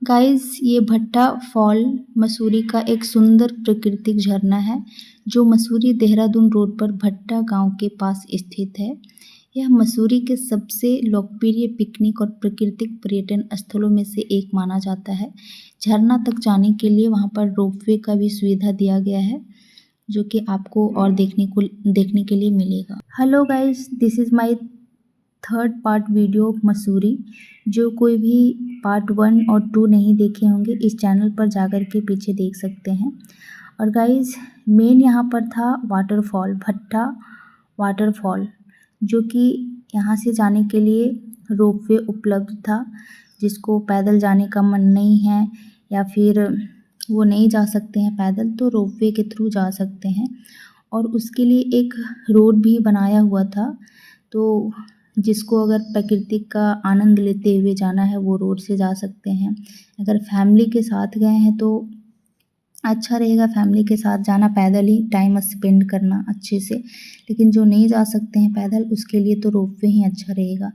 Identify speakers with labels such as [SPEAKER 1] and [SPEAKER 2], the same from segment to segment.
[SPEAKER 1] Guys ये भट्टा fall Mussoorie का एक सुंदर प्राकृतिक झरना है जो मसूरी देहरादून रोड पर भट्टा गांव के पास स्थित है। यह मसूरी के सबसे लोकप्रिय पिकनिक और प्राकृतिक पर्यटन स्थलों में से एक माना जाता है। झरना तक जाने के लिए वहां पर रोपवे का भी सुविधा दिया गया है जो कि आपको और देखने के लिए मिलेगा। Hello guys, this is my third part video of Mussoorie. जो कोई भी पार्ट 1 और 2 नहीं देखे होंगे इस चैनल पर जाकर के पीछे देख सकते हैं। और गाइस मेन यहाँ पर था वाटरफॉल, भट्टा वाटरफॉल, जो कि यहाँ से जाने के लिए रोपवे उपलब्ध था। जिसको पैदल जाने का मन नहीं है या फिर वो नहीं जा सकते हैं पैदल तो रोपवे के थ्रू जा सकते हैं। और उसके लिए एक रोड भी बनाया हुआ था, तो जिसको अगर प्रकृति का आनंद लेते हुए जाना है वो रोड से जा सकते हैं। अगर फैमिली के साथ गए हैं तो अच्छा रहेगा फैमिली के साथ जाना, पैदल ही टाइम स्पेंड करना अच्छे से। लेकिन जो नहीं जा सकते हैं पैदल उसके लिए तो रोपवे ही अच्छा रहेगा।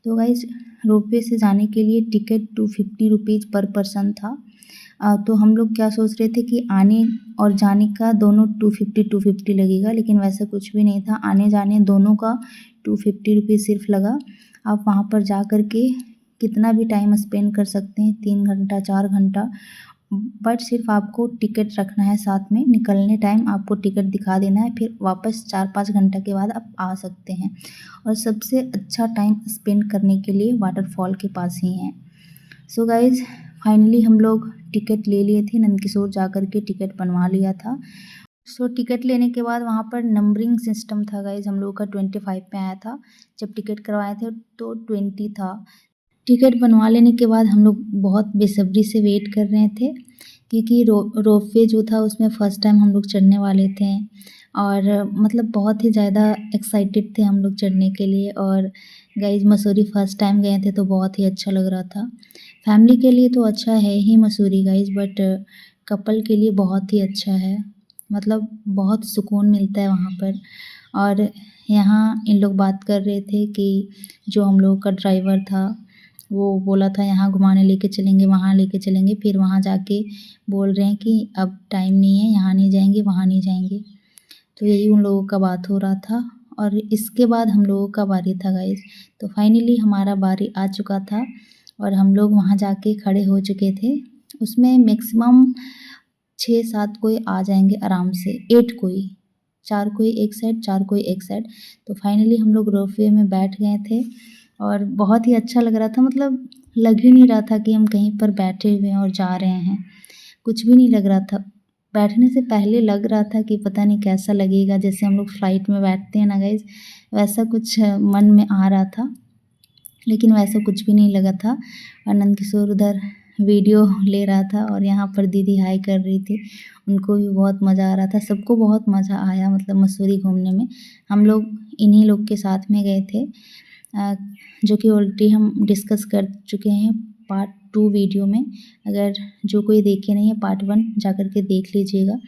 [SPEAKER 1] तो गाइस रोपवे से जाने के लिए टिकट 250 रुपीज़ पर पर्सन था। तो हम लोग क्या सोच रहे थे कि आने और जाने का दोनों 250 लगेगा, लेकिन वैसा कुछ भी नहीं था। आने जाने दोनों का 250 रुपीज़ सिर्फ लगा। आप वहाँ पर जा कर के कितना भी टाइम स्पेंड कर सकते हैं, 3 घंटा 4 घंटा, बट सिर्फ आपको टिकट रखना है साथ में। निकलने टाइम आपको टिकट दिखा देना है, फिर वापस 4-5 घंटा के बाद आप आ सकते हैं। और सबसे अच्छा टाइम स्पेंड करने के लिए वाटरफॉल के पास ही है। सो गाइज़ फाइनली हम लोग टिकट ले लिए थे, नंदकिशोर जा कर के टिकट बनवा लिया था। सो टिकट लेने के बाद वहाँ पर नंबरिंग सिस्टम था गाइज़, हम लोगों का 25 पे आया था। जब टिकट करवाए थे तो 20 था। टिकट बनवा लेने के बाद हम लोग बहुत बेसब्री से वेट कर रहे थे क्योंकि रोपवे जो था उसमें फ़र्स्ट टाइम हम लोग चढ़ने वाले थे। और मतलब बहुत ही ज़्यादा एक्साइटेड थे हम लोग चढ़ने के लिए। और गाइज़ मसूरी फ़र्स्ट टाइम गए थे तो बहुत ही अच्छा लग रहा था। फैमिली के लिए तो अच्छा है ही मसूरी गाइज़, बट कपल के लिए बहुत ही अच्छा है। मतलब बहुत सुकून मिलता है वहाँ पर। और यहाँ इन लोग बात कर रहे थे कि जो हम लोगों का ड्राइवर था वो बोला था यहाँ घुमाने लेके चलेंगे, वहाँ लेके चलेंगे, फिर वहाँ जाके बोल रहे हैं कि अब टाइम नहीं है, यहाँ नहीं जाएंगे, वहाँ नहीं जाएंगे। तो यही उन लोगों का बात हो रहा था। और इसके बाद हम लोगों का बारी था गाइस। तो फाइनली हमारा बारी आ चुका था और हम लोग वहाँ जाके खड़े हो चुके थे। उसमें मैक्सिमम 6-7 कोई आ जाएंगे आराम से, 8 कोई, 4 कोई एक साइड 4 कोई एक साइड। तो फाइनली हम लोग रोपवे में बैठ गए थे और बहुत ही अच्छा लग रहा था। मतलब लग ही नहीं रहा था कि हम कहीं पर बैठे हुए हैं और जा रहे हैं, कुछ भी नहीं लग रहा था। बैठने से पहले लग रहा था कि पता नहीं कैसा लगेगा, जैसे हम लोग फ्लाइट में बैठते हैं ना गाइज़, वैसा कुछ मन में आ रहा था, लेकिन वैसा कुछ भी नहीं लगा था। और नंदकिशोर उधर वीडियो ले रहा था और यहाँ पर दीदी हाय कर रही थी, उनको भी बहुत मज़ा आ रहा था। सबको बहुत मज़ा आया मतलब मसूरी घूमने में। हम लोग इन्हीं लोग के साथ में गए थे, जो कि ऑलरेडी हम डिस्कस कर चुके हैं पार्ट 2 वीडियो में। अगर जो कोई देखे नहीं है पार्ट 1 जा कर के देख लीजिएगा।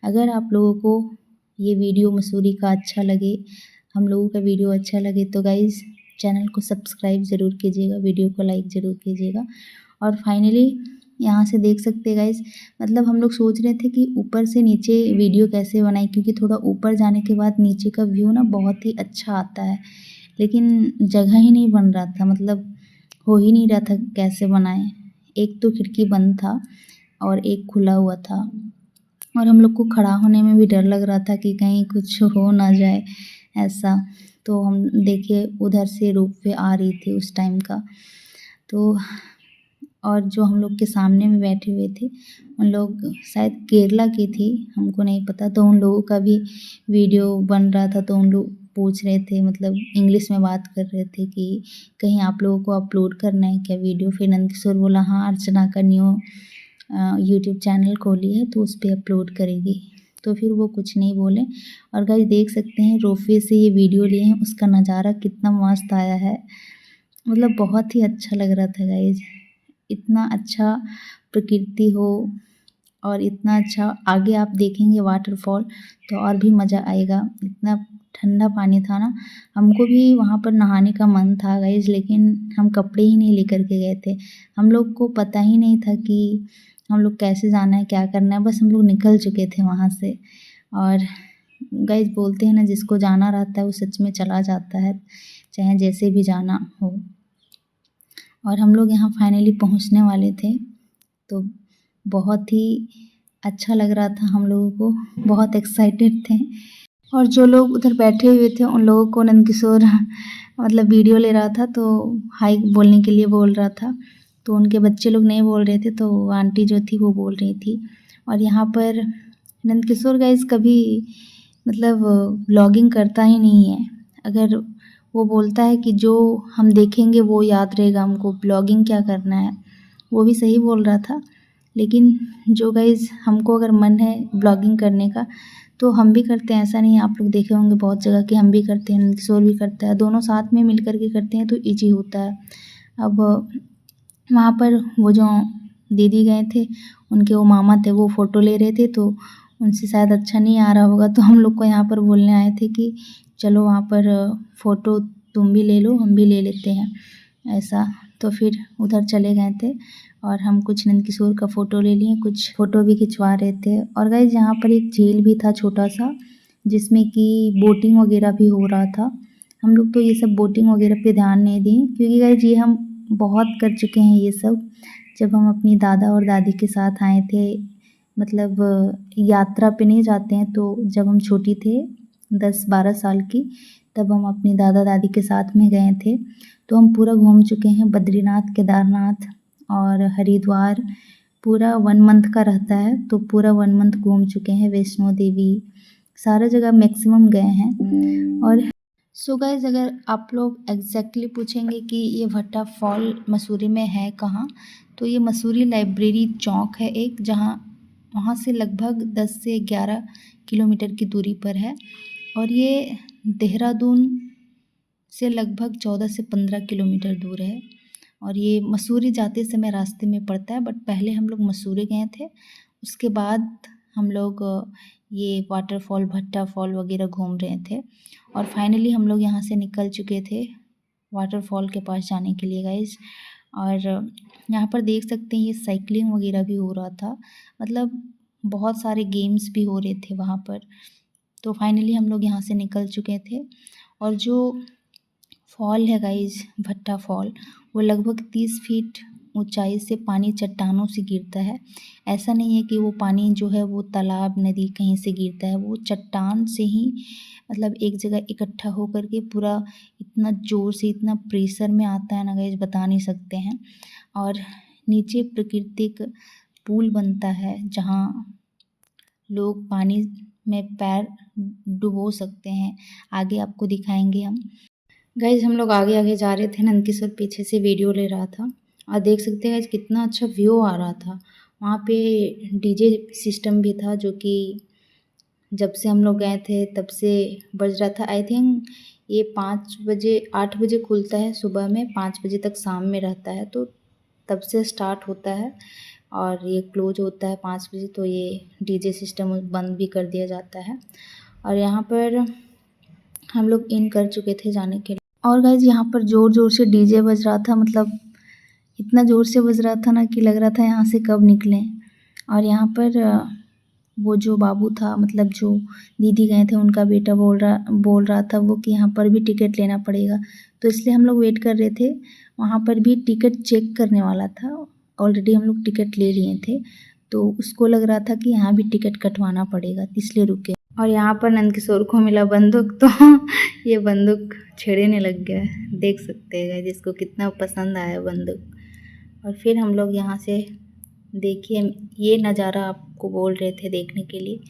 [SPEAKER 1] अगर आप लोगों को ये वीडियो मसूरी का अच्छा लगे, हम लोगों का वीडियो अच्छा लगे तो गाइज़ चैनल को सब्सक्राइब ज़रूर कीजिएगा, वीडियो को लाइक ज़रूर कीजिएगा। और फाइनली यहाँ से देख सकते हैं गाइज़, मतलब हम लोग सोच रहे थे कि ऊपर से नीचे वीडियो कैसे बनाएं, क्योंकि थोड़ा ऊपर जाने के बाद नीचे का व्यू ना बहुत ही अच्छा आता है, लेकिन जगह ही नहीं बन रहा था, मतलब हो ही नहीं रहा था कैसे बनाएं। एक तो खिड़की बंद था और एक खुला हुआ था, और हम लोग को खड़ा होने में भी डर लग रहा था कि कहीं कुछ हो ना जाए ऐसा। तो हम देखिए उधर से रोपवे आ रही थी उस टाइम का। तो और जो हम लोग के सामने में बैठे हुए थे उन लोग शायद केरला की थी, हमको नहीं पता। तो उन लोगों का भी वीडियो बन रहा था, तो उन लोग पूछ रहे थे, मतलब इंग्लिश में बात कर रहे थे कि कहीं आप लोगों को अपलोड करना है क्या वीडियो। फिर नंदकिशोर बोला हाँ, अर्चना का न्यू यूट्यूब चैनल खोली है तो उस पर अपलोड करेगी। तो फिर वो कुछ नहीं बोले। और गाइस देख सकते हैं रोपवे से ये वीडियो लिए हैं, उसका नज़ारा कितना मस्त आया है, मतलब बहुत ही अच्छा लग रहा था गाइस। इतना अच्छा प्रकृति हो और इतना अच्छा आगे आप देखेंगे वाटरफॉल तो और भी मज़ा आएगा। इतना ठंडा पानी था ना, हमको भी वहाँ पर नहाने का मन था गाइज़, लेकिन हम कपड़े ही नहीं लेकर के गए थे। हम लोग को पता ही नहीं था कि हम लोग कैसे जाना है, क्या करना है, बस हम लोग निकल चुके थे वहाँ से। और गाइज़ बोलते हैं ना, जिसको जाना रहता है वो सच में चला जाता है, चाहे जैसे भी जाना हो। और हम लोग यहाँ फाइनली पहुँचने वाले थे, तो बहुत ही अच्छा लग रहा था हम लोगों को, बहुत एक्साइटेड थे। और जो लोग उधर बैठे हुए थे उन लोगों को नंदकिशोर मतलब वीडियो ले रहा था, तो हाय बोलने के लिए बोल रहा था, तो उनके बच्चे लोग नहीं बोल रहे थे, तो आंटी जो थी वो बोल रही थी। और यहाँ पर नंदकिशोर गाइस कभी मतलब व्लॉगिंग करता ही नहीं है। अगर वो बोलता है कि जो हम देखेंगे वो याद रहेगा हमको, ब्लॉगिंग क्या करना है, वो भी सही बोल रहा था। लेकिन जो गाइज़ हमको अगर मन है ब्लॉगिंग करने का तो हम भी करते हैं, ऐसा नहीं है, आप लोग देखे होंगे बहुत जगह कि हम भी करते हैं, किशोर भी करता है, दोनों साथ में मिल कर के करते हैं तो ईजी होता है। अब वहाँ पर वो जो दीदी गए थे, उनके वो मामा थे, वो फ़ोटो ले रहे थे, तो उनसे शायद अच्छा नहीं आ रहा होगा, तो हम लोग को यहाँ पर बोलने आए थे कि चलो वहाँ पर फ़ोटो तुम भी ले लो, हम भी ले लेते हैं, ऐसा। तो फिर उधर चले गए थे और हम कुछ नंदकिशोर का फ़ोटो ले लिए, कुछ फ़ोटो भी खिंचवा रहे थे। और गाइस यहाँ पर एक झील भी था छोटा सा, जिसमें कि बोटिंग वगैरह भी हो रहा था। हम लोग तो ये सब बोटिंग वगैरह पे ध्यान नहीं दिए, क्योंकि गाइस ये हम बहुत कर चुके हैं ये सब, जब हम अपनी दादा और दादी के साथ आए थे। मतलब यात्रा पे नहीं जाते हैं, तो जब हम छोटी थे 10-12 साल की, तब हम अपनी दादा दादी के साथ में गए थे, तो हम पूरा घूम चुके हैं। बद्रीनाथ, केदारनाथ और हरिद्वार पूरा 1 मंथ का रहता है, तो पूरा 1 मंथ घूम चुके हैं। वैष्णो देवी सारा जगह मैक्सिमम गए हैं। और सो गाइज़, अगर आप लोग एग्जैक्टली पूछेंगे कि ये भट्टा फॉल मसूरी में है कहाँ, तो ये मसूरी लाइब्रेरी चौक है एक, जहाँ वहाँ से लगभग 10 से 11 किलोमीटर की दूरी पर है। और ये देहरादून से लगभग 14 से 15 किलोमीटर दूर है। और ये मसूरी जाते समय रास्ते में पड़ता है, बट पहले हम लोग मसूरी गए थे, उसके बाद हम लोग ये वाटरफॉल, भट्टा फॉल वगैरह घूम रहे थे। और फाइनली हम लोग यहाँ से निकल चुके थे वाटरफॉल के पास जाने के लिए गाइज। और यहाँ पर देख सकते हैं ये साइकिलिंग वगैरह भी हो रहा था, मतलब बहुत सारे गेम्स भी हो रहे थे वहाँ पर। तो फाइनली हम लोग यहाँ से निकल चुके थे। और जो फॉल है गाइज, भट्टा फॉल, वो लगभग 30 फीट ऊंचाई से पानी चट्टानों से गिरता है। ऐसा नहीं है कि वो पानी जो है वो तालाब, नदी कहीं से गिरता है, वो चट्टान से ही मतलब एक जगह इकट्ठा होकर के पूरा इतना ज़ोर से, इतना प्रेशर में आता है ना गाइज, बता नहीं सकते हैं। और नीचे प्राकृतिक पुल बनता है, जहाँ लोग पानी में पैर डुबो सकते हैं। आगे आपको दिखाएंगे हम। गाइज हम लोग आगे आगे जा रहे थे, नंदकिशोर पीछे से वीडियो ले रहा था, और देख सकते हैं गाइज कितना अच्छा व्यू आ रहा था। वहाँ पे डीजे सिस्टम भी था, जो कि जब से हम लोग गए थे तब से बज रहा था। आई थिंक ये 5 बजे 8 बजे खुलता है सुबह में, 5 बजे तक शाम में रहता है, तो तब से स्टार्ट होता है और ये क्लोज होता है 5 बजे, तो ये डीजे सिस्टम बंद भी कर दिया जाता है। और यहाँ पर हम लोग इन कर चुके थे जाने के लिए। और गाइज यहाँ पर ज़ोर ज़ोर से डीजे बज रहा था, मतलब इतना ज़ोर से बज रहा था ना कि लग रहा था यहाँ से कब निकलें। और यहाँ पर वो जो बाबू था, मतलब जो दीदी गए थे, उनका बेटा बोल रहा था वो कि यहाँ पर भी टिकट लेना पड़ेगा, तो इसलिए हम लोग वेट कर रहे थे। वहाँ पर भी टिकट चेक करने वाला था, ऑलरेडी हम लोग टिकट ले लिए थे, तो उसको लग रहा था कि यहाँ भी टिकट कटवाना पड़ेगा, इसलिए रुके। और यहाँ पर नंदकिशोर को मिला बंदूक, तो ये बंदूक छेड़ने लग गया, देख सकते हैं जिसको कितना पसंद आया बंदूक। और फिर हम लोग यहाँ से, देखिए ये नज़ारा आपको बोल रहे थे देखने के लिए,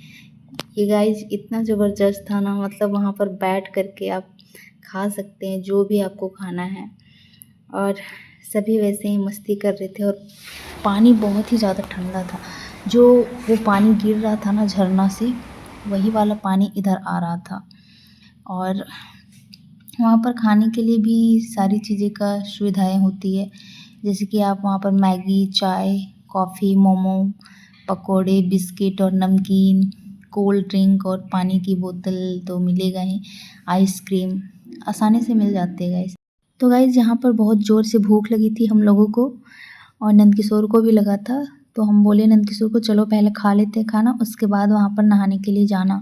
[SPEAKER 1] ये गाइज इतना ज़बरदस्त था ना, मतलब वहाँ पर बैठ करके आप खा सकते हैं जो भी आपको खाना है। और सभी वैसे ही मस्ती कर रहे थे, और पानी बहुत ही ज़्यादा ठंडा था, जो वो पानी गिर रहा था ना झरना से, वही वाला पानी इधर आ रहा था। और वहाँ पर खाने के लिए भी सारी चीज़ें का सुविधाएं होती है, जैसे कि आप वहाँ पर मैगी, चाय, कॉफ़ी, मोमो, पकोड़े, बिस्किट और नमकीन, कोल्ड ड्रिंक और पानी की बोतल तो मिलेगा ही, आइसक्रीम आसानी से मिल जाते हैं गाइस। तो गाइस यहाँ पर बहुत ज़ोर से भूख लगी थी हम लोगों को और नंदकिशोर को भी लगा था, तो हम बोले नंदकिशोर को चलो पहले खा लेते हैं खाना, उसके बाद वहाँ पर नहाने के लिए जाना।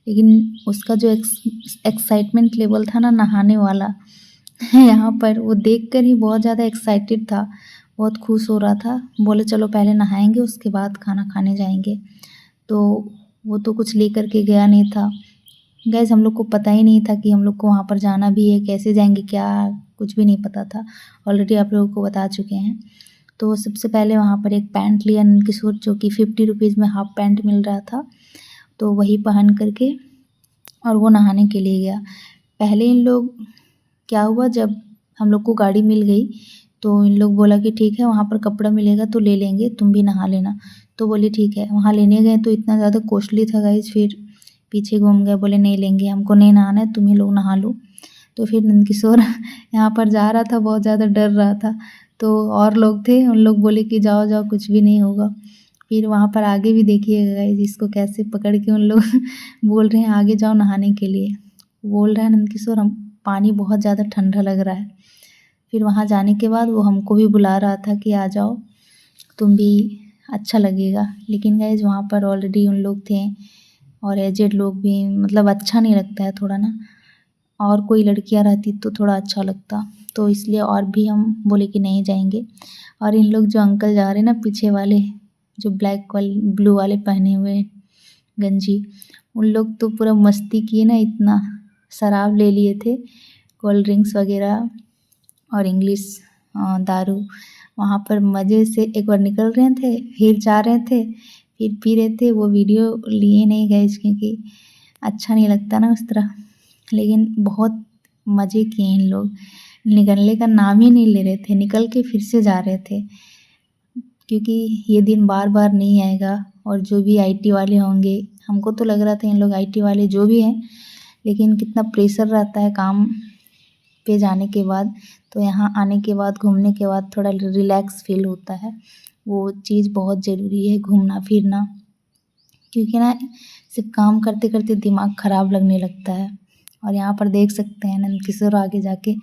[SPEAKER 1] लेकिन उसका जो एक्साइटमेंट लेवल था ना नहाने वाला यहाँ पर वो देखकर ही बहुत ज़्यादा एक्साइटेड था, बहुत खुश हो रहा था। बोले चलो पहले नहाएंगे उसके बाद खाना खाने जाएंगे। तो वो तो कुछ लेकर के गया नहीं था गाइस, हम लोग को पता ही नहीं था कि हम लोग को वहाँ पर जाना भी है, कैसे जाएंगे क्या कुछ भी नहीं पता था। ऑलरेडी आप लोगों को बता चुके हैं। तो सबसे पहले वहाँ पर एक पैंट लिया नंदकिशोर, जो कि 50 रुपीज़ में हाफ पैंट मिल रहा था, तो वही पहन करके और वो नहाने के लिए गया। पहले इन लोग क्या हुआ, जब हम लोग को गाड़ी मिल गई तो इन लोग बोला कि ठीक है वहाँ पर कपड़ा मिलेगा तो ले लेंगे, तुम भी नहा लेना। तो बोले ठीक है। वहाँ लेने गए तो इतना ज़्यादा कॉस्टली था गाइस, फिर पीछे घूम गए, बोले नहीं लेंगे, हमको नहीं नहाना है, तुम ही लोग नहा लो। तो फिर नंदकिशोर यहाँ पर जा रहा था, बहुत ज़्यादा डर रहा था। तो और लोग थे, उन लोग बोले कि जाओ जाओ कुछ भी नहीं होगा। फिर वहाँ पर आगे भी देखिएगा गाइस, इसको कैसे पकड़ के उन लोग बोल रहे हैं आगे जाओ नहाने के लिए। बोल रहा है नंदकिशोर हम पानी बहुत ज़्यादा ठंडा लग रहा है। फिर वहाँ जाने के बाद वो हमको भी बुला रहा था कि आ जाओ तुम भी, अच्छा लगेगा। लेकिन गाइस वहाँ पर ऑलरेडी उन लोग थे और एजेड लोग भी, मतलब अच्छा नहीं लगता है थोड़ा ना, और कोई लड़कियाँ रहती तो थोड़ा अच्छा लगता, तो इसलिए और भी हम बोले कि नहीं जाएंगे। और इन लोग जो अंकल जा रहे हैं ना पीछे वाले, जो ब्लैक वाले ब्लू वाले पहने हुए गंजी, उन लोग तो पूरा मस्ती किए ना, इतना शराब ले लिए थे, कोल्ड ड्रिंक्स वगैरह और इंग्लिश दारू। वहाँ पर मज़े से एक बार निकल रहे थे, फिर जा रहे थे, फिर पी रहे थे। वो वीडियो लिए नहीं गए क्योंकि अच्छा नहीं लगता ना उस तरह। लेकिन बहुत मज़े किए इन लोग, निकलने का नाम ही नहीं ले रहे थे, निकल के फिर से जा रहे थे, क्योंकि ये दिन बार बार नहीं आएगा। और जो भी आईटी वाले होंगे, हमको तो लग रहा था इन लोग आईटी वाले जो भी हैं, लेकिन कितना प्रेशर रहता है काम पे जाने के बाद, तो यहाँ आने के बाद घूमने के बाद थोड़ा रिलैक्स फील होता है। वो चीज़ बहुत ज़रूरी है, घूमना फिरना, क्योंकि ना सिर्फ काम करते करते दिमाग ख़राब लगने लगता है। और यहाँ पर देख सकते हैं नंदकिशोर आगे जाके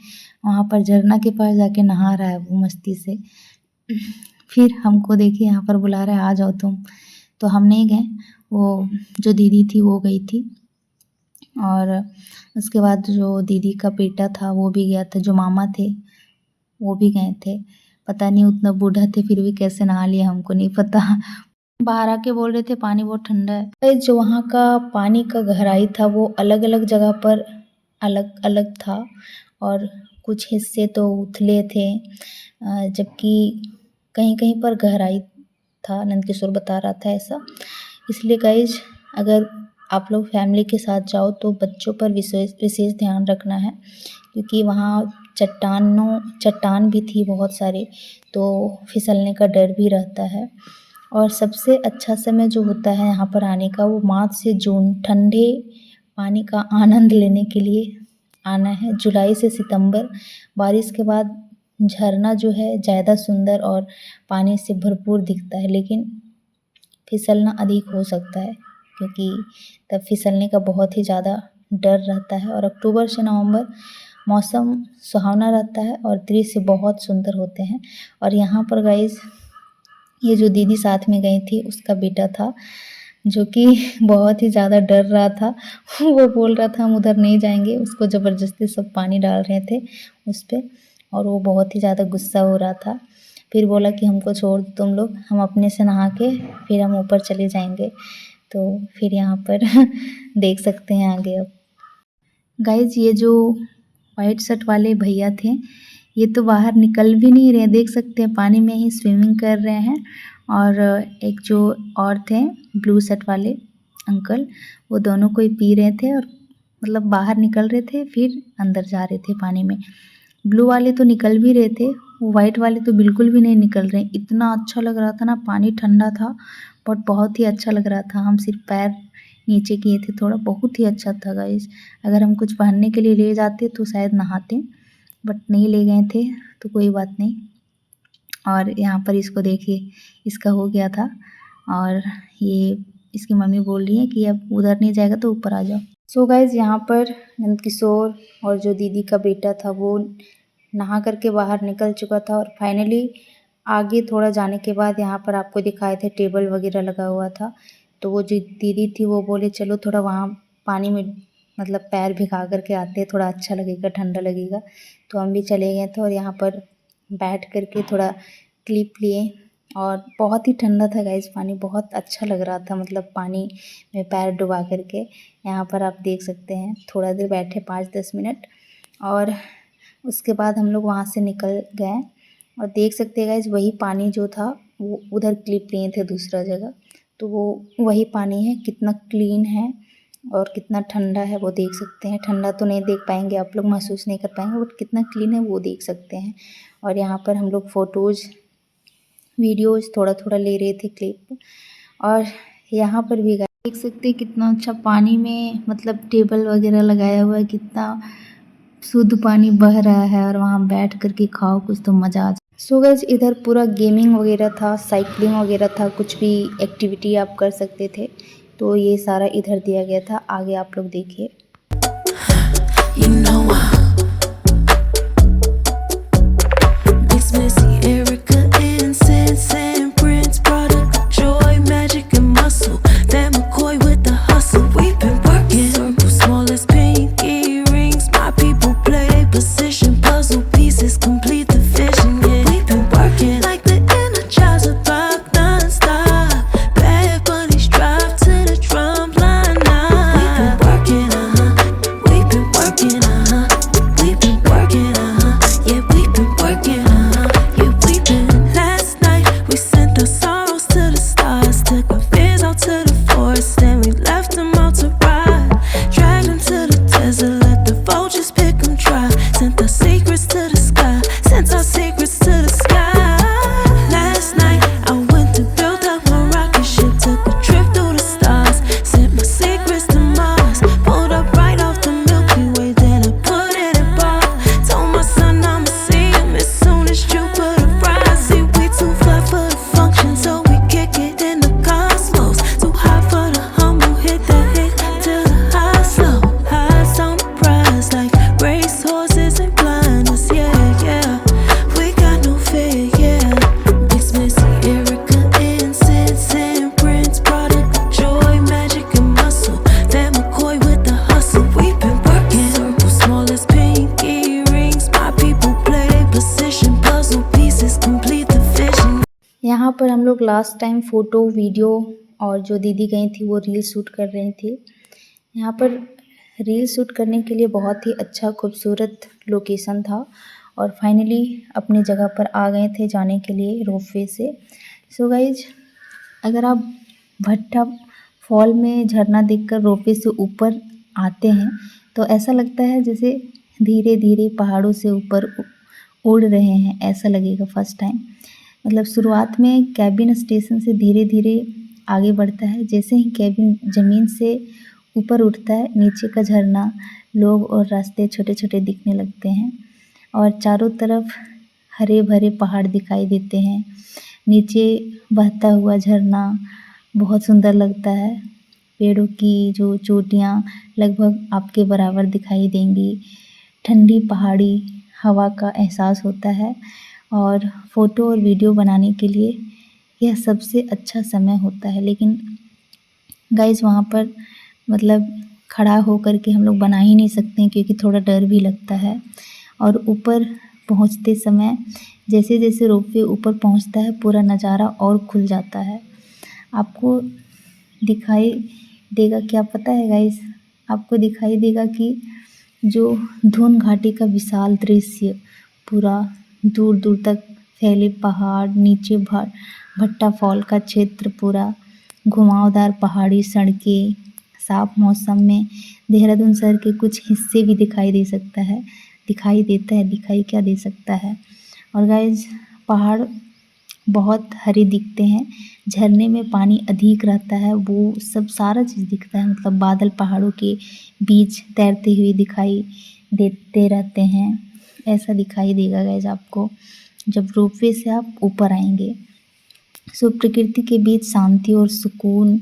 [SPEAKER 1] वहाँ पर झरना के पास जाके नहा रहा है वो मस्ती से। फिर हमको देखिए यहाँ पर बुला रहा है आ जाओ तुम, तो हम नहीं गए, वो जो दीदी थी वो गई थी। और उसके बाद जो दीदी का बेटा था वो भी गया था, जो मामा थे वो भी गए थे। पता नहीं उतना बूढ़ा थे फिर भी कैसे नहा लिया हमको नहीं पता। बाहर आके बोल रहे थे पानी बहुत ठंडा है। जो वहाँ का पानी का गहराई था वो अलग अलग जगह पर अलग अलग था, और कुछ हिस्से तो उथले थे, जबकि कहीं कहीं पर गहराई था। नंदकिशोर बता रहा था ऐसा। इसलिए गाइज अगर आप लोग फैमिली के साथ जाओ तो बच्चों पर विशेष ध्यान रखना है, क्योंकि वहाँ चट्टान भी थी बहुत सारी, तो फिसलने का डर भी रहता है। और सबसे अच्छा समय जो होता है यहाँ पर आने का वो मार्च से जून, ठंडे पानी का आनंद लेने के लिए आना है। जुलाई से सितंबर बारिश के बाद झरना जो है ज़्यादा सुंदर और पानी से भरपूर दिखता है, लेकिन फिसलना अधिक हो सकता है, क्योंकि तब फिसलने का बहुत ही ज़्यादा डर रहता है। और अक्टूबर से नवंबर मौसम सुहावना रहता है और दृश्य बहुत सुंदर होते हैं। और यहाँ पर गाइस ये जो दीदी साथ में गई थी उसका बेटा था, जो कि बहुत ही ज़्यादा डर रहा था। वो बोल रहा था हम उधर नहीं जाएंगे, उसको ज़बरदस्ती सब पानी डाल रहे थे उस पर, और वो बहुत ही ज़्यादा गुस्सा हो रहा था। फिर बोला कि हमको छोड़ दो तुम लोग, हम अपने से नहा के फिर हम ऊपर चले जाएंगे। तो फिर यहाँ पर देख सकते हैं आगे। अब गाइज ये जो वाइट शर्ट वाले भैया थे ये तो बाहर निकल भी नहीं रहे, देख सकते हैं पानी में ही स्विमिंग कर रहे हैं। और एक जो और थे ब्लू शर्ट वाले अंकल, वो दोनों कोई पी रहे थे और मतलब बाहर निकल रहे थे फिर अंदर जा रहे थे पानी में। ब्लू वाले तो निकल भी रहे थे, वो वाइट वाले तो बिल्कुल भी नहीं निकल रहे। इतना अच्छा लग रहा था ना, पानी ठंडा था बट बहुत ही अच्छा लग रहा था। हम सिर्फ पैर नीचे किए थे थोड़ा, बहुत ही अच्छा था गाइस। अगर हम कुछ पहनने के लिए ले जाते तो शायद नहाते, बट नहीं ले गए थे तो कोई बात नहीं। और यहाँ पर इसको देखिए, इसका हो गया था। और ये इसकी मम्मी बोल रही है कि अब उधर नहीं जाएगा तो ऊपर आ जाओ। सो गाइज़ यहाँ पर नंदकिशोर और जो दीदी का बेटा था वो नहा करके बाहर निकल चुका था और फाइनली आगे थोड़ा जाने के बाद यहाँ पर आपको दिखाए थे टेबल वगैरह लगा हुआ था। तो वो जो दीदी थी वो बोले चलो थोड़ा वहाँ पानी में मतलब पैर भिगा करके आते हैं, थोड़ा अच्छा लगेगा, ठंडा लगेगा। तो हम भी चले गए थे और यहाँ पर बैठ करके थोड़ा क्लिप लिए और बहुत ही ठंडा था गाइज़ पानी, बहुत अच्छा लग रहा था, मतलब पानी में पैर डुबा करके। यहाँ पर आप देख सकते हैं थोड़ा देर बैठे 5-10 मिनट और उसके बाद हम लोग वहाँ से निकल गए और देख सकते हैं गाइज़ वही पानी जो था वो उधर क्लिप लिए थे दूसरा जगह, तो वो वही पानी है। कितना क्लीन है और कितना ठंडा है वो देख सकते हैं। ठंडा तो नहीं देख पाएंगे आप लोग, महसूस नहीं कर पाएंगे, बट कितना क्लीन है वो देख सकते हैं। और यहाँ पर हम लोग फ़ोटोज़ वीडियोज़ थोड़ा थोड़ा ले रहे थे क्लिप। और यहाँ पर भी देख सकते हैं कितना अच्छा पानी में मतलब टेबल वगैरह लगाया हुआ है, कितना शुद्ध पानी बह रहा है और वहाँ बैठ कर के खाओ कुछ तो मज़ा आ जाए। सो गाइस इधर पूरा गेमिंग वगैरह था, साइकिलिंग वगैरह था, कुछ भी एक्टिविटी आप कर सकते थे, तो ये सारा इधर दिया गया था। आगे आप लोग देखिए। यहाँ पर हम लोग लास्ट टाइम फ़ोटो वीडियो और जो दीदी गई थी वो रील शूट कर रही थी। यहाँ पर रील शूट करने के लिए बहुत ही अच्छा खूबसूरत लोकेशन था और फाइनली अपनी जगह पर आ गए थे जाने के लिए रोपवे से। सो गाइज अगर आप भट्टा फॉल में झरना देखकर रोपवे से ऊपर आते हैं तो ऐसा लगता है जैसे धीरे धीरे पहाड़ों से ऊपर उड़ रहे हैं, ऐसा लगेगा फर्स्ट टाइम। मतलब शुरुआत में कैबिन स्टेशन से धीरे धीरे आगे बढ़ता है, जैसे ही कैबिन ज़मीन से ऊपर उठता है नीचे का झरना, लोग और रास्ते छोटे छोटे दिखने लगते हैं और चारों तरफ हरे भरे पहाड़ दिखाई देते हैं। नीचे बहता हुआ झरना बहुत सुंदर लगता है, पेड़ों की जो चोटियाँ लगभग आपके बराबर दिखाई देंगी, ठंडी पहाड़ी हवा का एहसास होता है और फ़ोटो और वीडियो बनाने के लिए यह सबसे अच्छा समय होता है। लेकिन गाइज़ वहाँ पर मतलब खड़ा होकर के हम लोग बना ही नहीं सकते हैं क्योंकि थोड़ा डर भी लगता है। और ऊपर पहुँचते समय जैसे जैसे रोपवे ऊपर पहुँचता है पूरा नज़ारा और खुल जाता है। आपको दिखाई देगा, क्या पता है गाइज़, आपको दिखाई देगा कि जो धुन घाटी का विशाल दृश्य, पूरा दूर दूर तक फैले पहाड़, नीचे भट्टा फॉल का क्षेत्र, पूरा घुमावदार पहाड़ी सड़कें, साफ मौसम में देहरादून शहर के कुछ हिस्से भी दिखाई दे सकता है, दिखाई देता है, दिखाई क्या दे सकता है। और गाइज पहाड़ बहुत हरे दिखते हैं, झरने में पानी अधिक रहता है, वो सब सारा चीज़ दिखता है। मतलब बादल पहाड़ों के बीच तैरते हुए दिखाई देते रहते हैं, ऐसा दिखाई देगा गाइज आपको जब रोपवे से आप ऊपर आएंगे। सो प्रकृति के बीच शांति और सुकून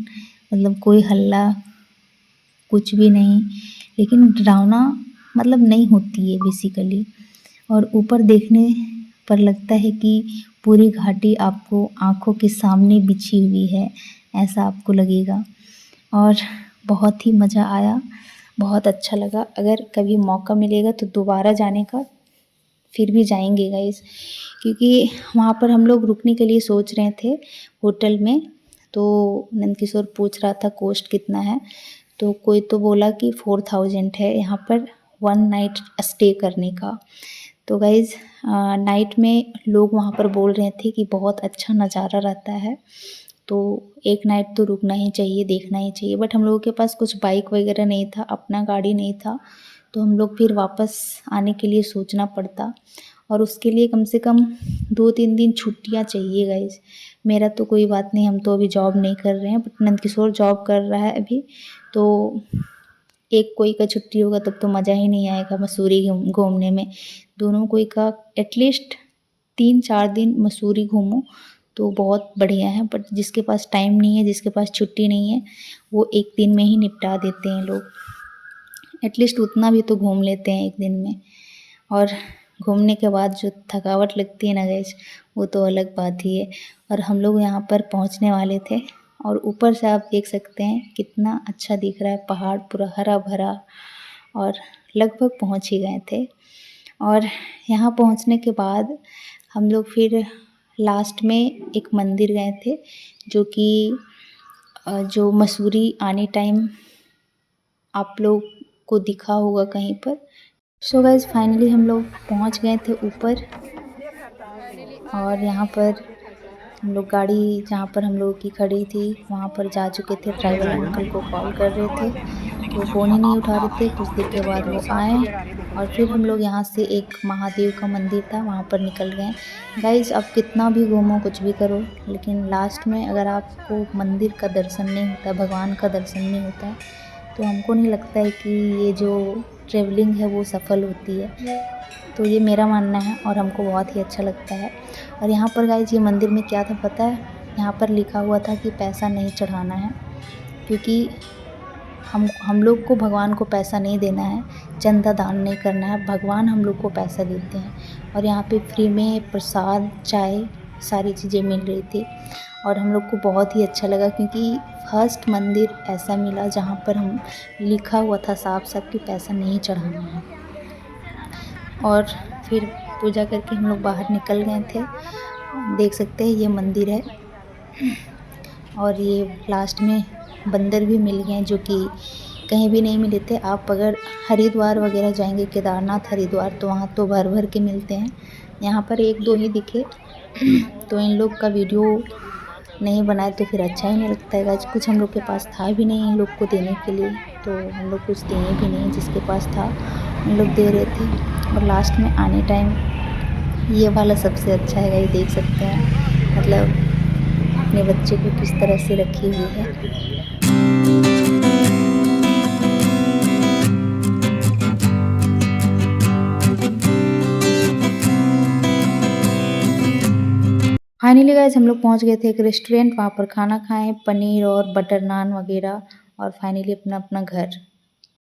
[SPEAKER 1] मतलब कोई हल्ला कुछ भी नहीं, लेकिन डरावना मतलब नहीं होती है बेसिकली। और ऊपर देखने पर लगता है कि पूरी घाटी आपको आँखों के सामने बिछी हुई है, ऐसा आपको लगेगा। और बहुत ही मज़ा आया, बहुत अच्छा लगा। अगर कभी मौका मिलेगा तो दोबारा जाने का फिर भी जाएंगे गाइस, क्योंकि वहाँ पर हम लोग रुकने के लिए सोच रहे थे होटल में। तो नंदकिशोर पूछ रहा था कॉस्ट कितना है, तो कोई तो बोला कि 4000 है यहाँ पर 1 नाइट स्टे करने का। तो गाइज़ नाइट में लोग वहाँ पर बोल रहे थे कि बहुत अच्छा नज़ारा रहता है, तो एक नाइट तो रुकना ही चाहिए, देखना ही चाहिए। बट हम लोगों के पास कुछ बाइक वगैरह नहीं था, अपना गाड़ी नहीं था, तो हम लोग फिर वापस आने के लिए सोचना पड़ता। और उसके लिए कम से कम 2-3 दिन छुट्टियाँ चाहिए गाइज़। मेरा तो कोई बात नहीं, हम तो अभी जॉब नहीं कर रहे हैं, बट नंदकिशोर जॉब कर रहा है अभी। तो एक कोई का छुट्टी होगा तब तो मज़ा ही नहीं आएगा मसूरी घूमने में। दोनों कोई का एटलीस्ट 3-4 दिन मसूरी घूमो तो बहुत बढ़िया है। बट जिसके पास टाइम नहीं है, जिसके पास छुट्टी नहीं है, वो एक दिन में ही निपटा देते हैं लोग। एटलीस्ट उतना भी तो घूम लेते हैं एक दिन में। और घूमने के बाद जो थकावट लगती है ना गाइस, वो तो अलग बात ही है। और हम लोग यहाँ पर पहुँचने वाले थे, और ऊपर से आप देख सकते हैं कितना अच्छा दिख रहा है, पहाड़ पूरा हरा भरा, और लगभग पहुँच ही गए थे। और यहाँ पहुँचने के बाद हम लोग फिर लास्ट में एक मंदिर गए थे, जो कि जो मसूरी आने टाइम आप लोग को दिखा होगा कहीं पर। सो गाइस फाइनली हम लोग पहुंच गए थे ऊपर, और यहाँ पर हम लोग गाड़ी जहाँ पर हम लोगों की खड़ी थी वहाँ पर जा चुके थे। ड्राइवर अंकल को कॉल कर रहे थे, वो फ़ोन ही नहीं उठा रहे थे। कुछ देर के बाद वो आए, और फिर हम लोग यहाँ से एक महादेव का मंदिर था वहाँ पर निकल गए। गाइज़ आप कितना भी घूमो कुछ भी करो, लेकिन लास्ट में अगर आपको मंदिर का दर्शन नहीं होता, भगवान का दर्शन नहीं होता, तो हमको नहीं लगता है कि ये जो ट्रैवलिंग है वो सफल होती है। तो ये मेरा मानना है, और हमको बहुत ही अच्छा लगता है। और यहाँ पर गाइस ये मंदिर में क्या था पता है, यहाँ पर लिखा हुआ था कि पैसा नहीं चढ़ाना है, क्योंकि हम लोग को भगवान को पैसा नहीं देना है, चंदा दान नहीं करना है, भगवान हम लोग को पैसा देते हैं। और यहाँ पे फ्री में प्रसाद, चाय, सारी चीज़ें मिल रही थी, और हम लोग को बहुत ही अच्छा लगा, क्योंकि फर्स्ट मंदिर ऐसा मिला जहाँ पर हम लिखा हुआ था साफ साफ कि पैसा नहीं चढ़ाना है। और फिर पूजा करके हम लोग बाहर निकल गए थे। देख सकते हैं ये मंदिर है, और ये लास्ट में बंदर भी मिल गए जो कि कहीं भी नहीं मिले थे। आप अगर हरिद्वार वगैरह जाएंगे, केदारनाथ हरिद्वार, तो वहाँ तो भर भर के मिलते हैं। यहाँ पर 1-2 ही दिखे, तो इन लोग का वीडियो नहीं बनाए तो फिर अच्छा ही नहीं लगता है गाइस। कुछ हम लोग के पास था भी नहीं इन लोग को देने के लिए, तो हम लोग कुछ दिए भी नहीं, जिसके पास था उन लोग दे रहे थे। और लास्ट में आने टाइम ये वाला सबसे अच्छा है गाइस, देख सकते हैं मतलब अपने बच्चे को किस तरह से रखी हुई है। फाइनली गाइस हम लोग पहुंच गए थे एक रेस्टोरेंट, वहाँ पर खाना खाएं, पनीर और बटर नान वगैरह, और फाइनली अपना अपना घर।